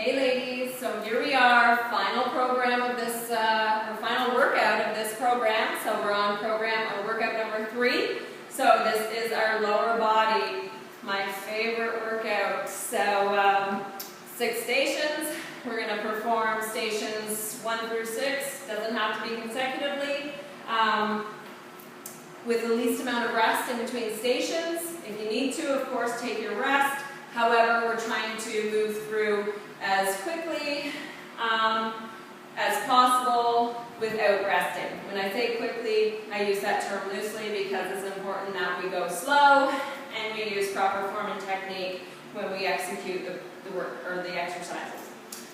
Hey ladies, so here we are, final program of this, or final workout of this program. So we're on workout number 3. So this is our lower body, my favorite workout. So 6 stations. We're going to perform stations 1 through 6. Doesn't have to be consecutively. With the least amount of rest in between stations. If you need to, of course, take your rest. However, we're trying to move through as quickly as possible without resting. When I say quickly, I use that term loosely because it's important that we go slow and we use proper form and technique when we execute the work or the exercises.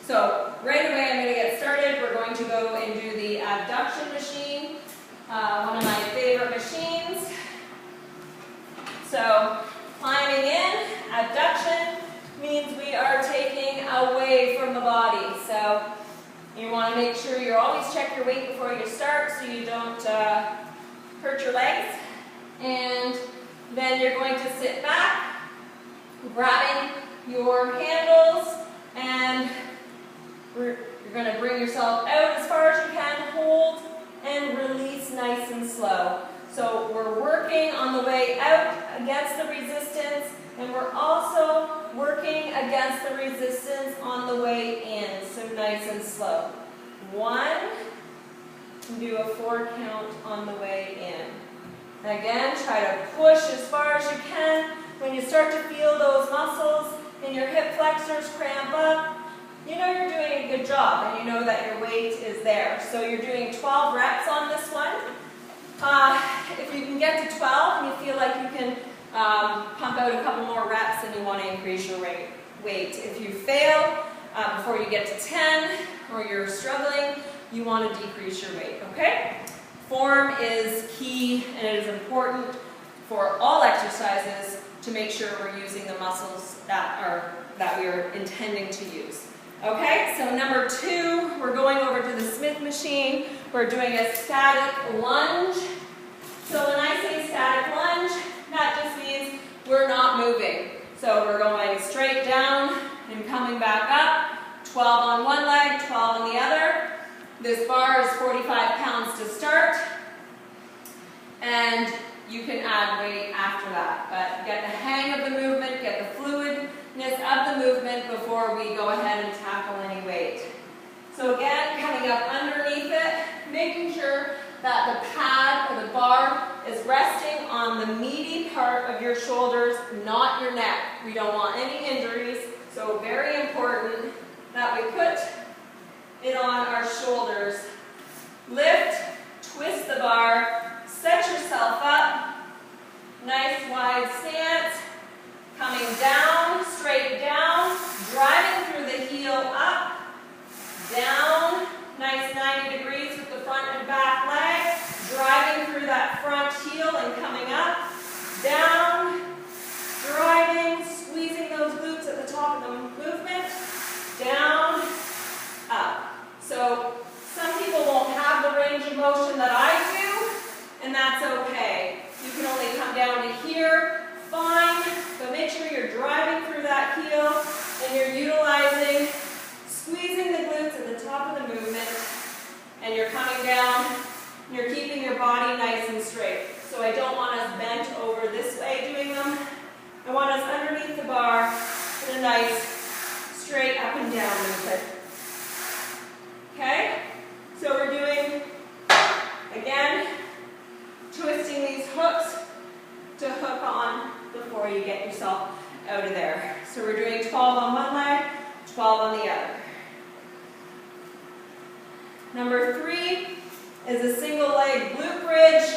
So right away, I'm going to get started. We're going to go and do the abduction machine, one of my favorite machines. So climbing in, abduction means we are taking away from the body. So you want to make sure you always check your weight before you start so you don't hurt your legs. And then you're going to sit back, grabbing your handles, and you're going to bring yourself out as far as you can, hold, and release nice and slow. So we're working on the way out against the resistance, and we're also working against the resistance on the way in, so nice and slow. 1, do a 4 count on the way in. Again, try to push as far as you can. When you start to feel those muscles in your hip flexors cramp up, you know you're doing a good job, and you know that your weight is there. So you're doing 12 reps on this one. If you can get to 12 and you feel like you can pump out a couple more reps and you want to increase your weight. If you fail before you get to 10 or you're struggling, you want to decrease your weight, okay? Form is key, and it is important for all exercises to make sure we're using the muscles that we are intending to use. Okay, so number 2, we're going over to the Smith machine. We're doing a static lunge. So when I say static lunge, that just means we're not moving. So we're going straight down and coming back up. 12 on one leg, 12 on the other. This bar is 45 pounds to start. And you can add weight after that. But get the hang of the movement, get the fluidness of the movement before we go ahead and tackle any weight. So again, coming up underneath it, making sure that the pad or the bar is resting on the meaty part of your shoulders, not your neck. We don't want any injuries, so very important that we put it on our shoulders. Lift, twist the bar, set yourself up, nice wide stance, coming down, straight down, driving through the heel up, down, nice 90 degrees with the front and back leg, driving through that front heel and coming up, down, driving, squeezing those glutes at the top of the movement, down, up. So some people won't have the range of motion that I do, and that's okay. You can only come down to here, fine, but make sure you're driving through that heel and you're utilizing, squeezing the glutes at the top of the movement, and you're coming down, and you're keeping your body nice and straight. So I don't want us bent over this way doing them. I want us underneath the bar in a nice straight up and down movement. Okay? So we're doing, again, twisting these hooks to hook on before you get yourself out of there. So we're doing 12 on one leg, 12 on the other. Number 3 is a single leg glute bridge.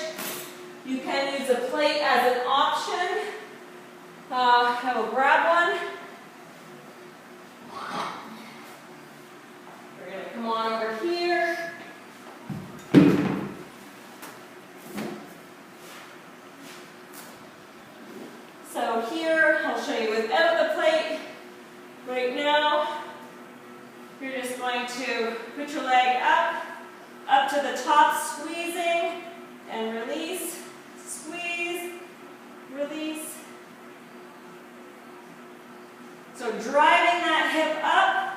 You can use a plate as an option. I will grab one. We're going to come on over here. So here, I'll show you without the plate. Right now, you're just going to put your leg up to the top, squeezing, and release, squeeze, release. So driving that hip up,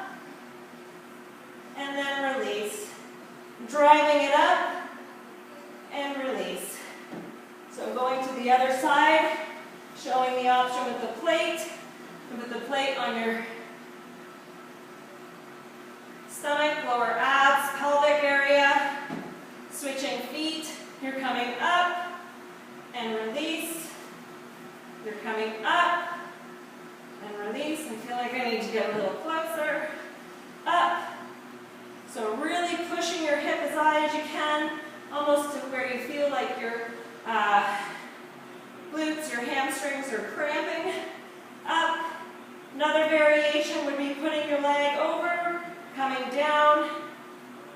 closer. Up. So really pushing your hip as high as you can, almost to where you feel like your glutes, your hamstrings are cramping. Up. Another variation would be putting your leg over, coming down,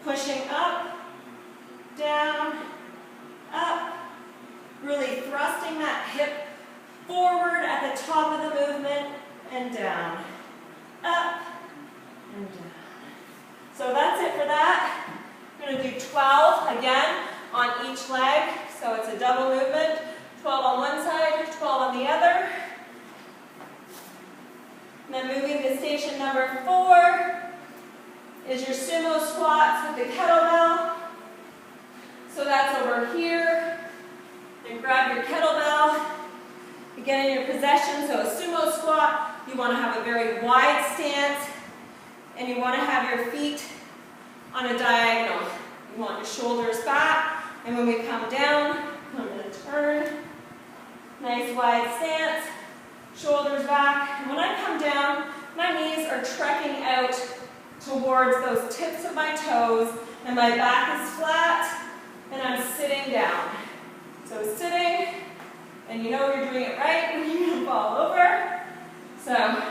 pushing up, down, up. Really thrusting that hip forward at the top of the movement and down. Up and down. So that's it for that. I'm going to do 12 again on each leg. So it's a double movement. 12 on one side, 12 on the other. And then moving to station number 4 is your sumo squats with the kettlebell. So that's over here. And grab your kettlebell. Again, in your possession, so a sumo squat, you want to have a very wide stance, and you want to have your feet on a diagonal. You want your shoulders back, and when we come down, I'm going to turn. Nice wide stance, shoulders back. And when I come down, my knees are trekking out towards those tips of my toes, and my back is flat, and I'm sitting down. So sitting, and you know you're doing it right when you're going to fall over. So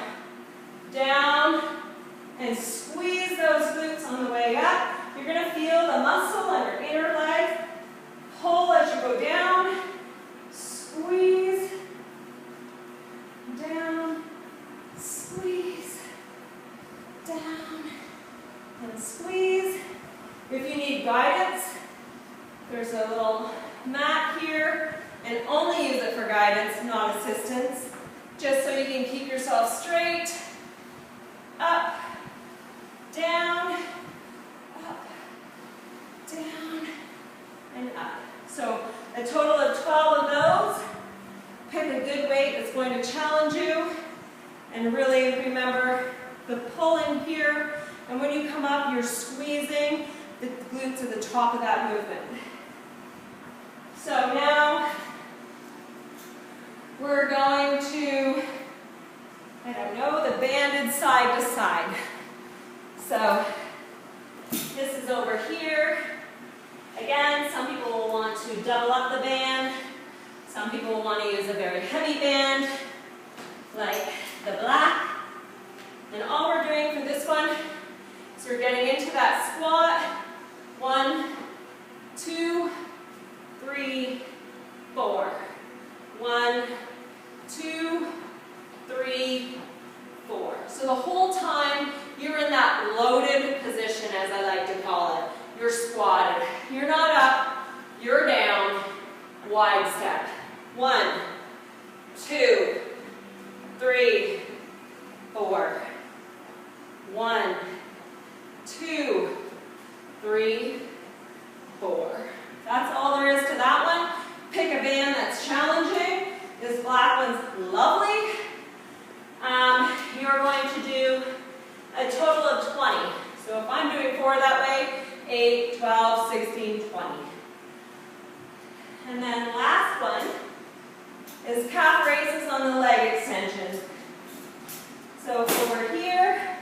down, and squeeze those glutes on the way up. You're going to feel the muscle on your inner leg. Pull as you go down. Squeeze. Down. Squeeze. Down. And squeeze. If you need guidance, there's a little mat here. And only use it for guidance, not assistance. Just so you can keep yourself straight. Up. Down, up, down, and up. So a total of 12 of those. Pick a good weight that's going to challenge you. And really remember the pull in here. And when you come up, you're squeezing the glutes at the top of that movement. So now we're going to, I don't know, the banded side to side. So this is over here. Again, some people will want to double up the band. Some people will want to use a very heavy band, like the black. And all we're doing for this one is we're getting into that squat. 1, 2, 3, 4. 1, 2, 3, 4. So the whole time you're in that loaded position, as I like to call it. You're squatted. You're not up, you're down. Wide step. 1, 2, 3, 4. 1, 2, 3, 4. That's all there is to that one. Pick a band that's challenging. This black one's lovely. You're going to do a total of 20. So if I'm doing 4 that way, 8, 12, 16, 20. And then last one is calf raises on the leg extensions. So over here,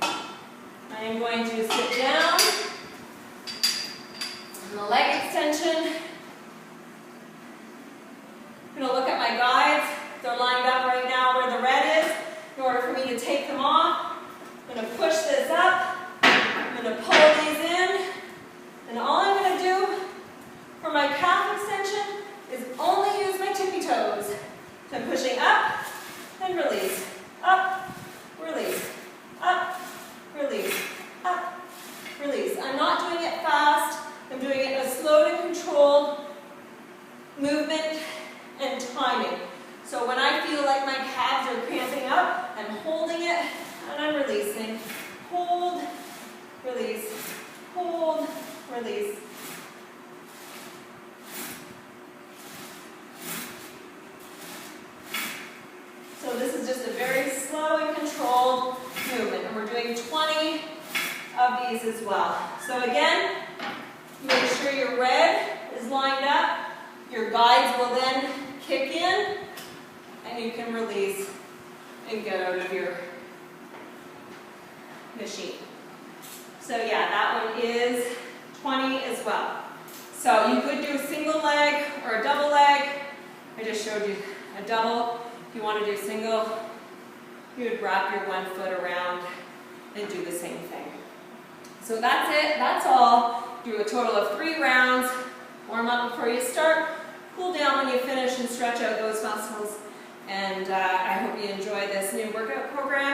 I am going to sit down on the leg extension. I'm going to look at my guides. They're lined up right now where the red is. In order for me to take them off, I'm going to push this up. I'm going to pull these in. And all I'm going to do for my calf extension is only use my tippy toes. So I'm pushing up and release. Up, release. Up, release. Up, release. I'm not doing it fast. I'm doing it in a slow and controlled movement and timing. So when I feel like my calves are cramping up, I'm holding it and I'm releasing. Hold, release. Hold, release. So this is just a very slow and controlled movement. And we're doing 20 of these as well. So again, make sure your red is lined up. Your guides will then kick in. and you can release and get out of your machine. So yeah, that one is 20 as well. So you could do a single leg or a double leg. I just showed you a double. If you want to do single, you would wrap your one foot around and do the same thing. So that's it, that's all. Do a total of 3 rounds. Warm up before you start. Cool down when you finish and stretch out those muscles. And I hope you enjoy this new workout program.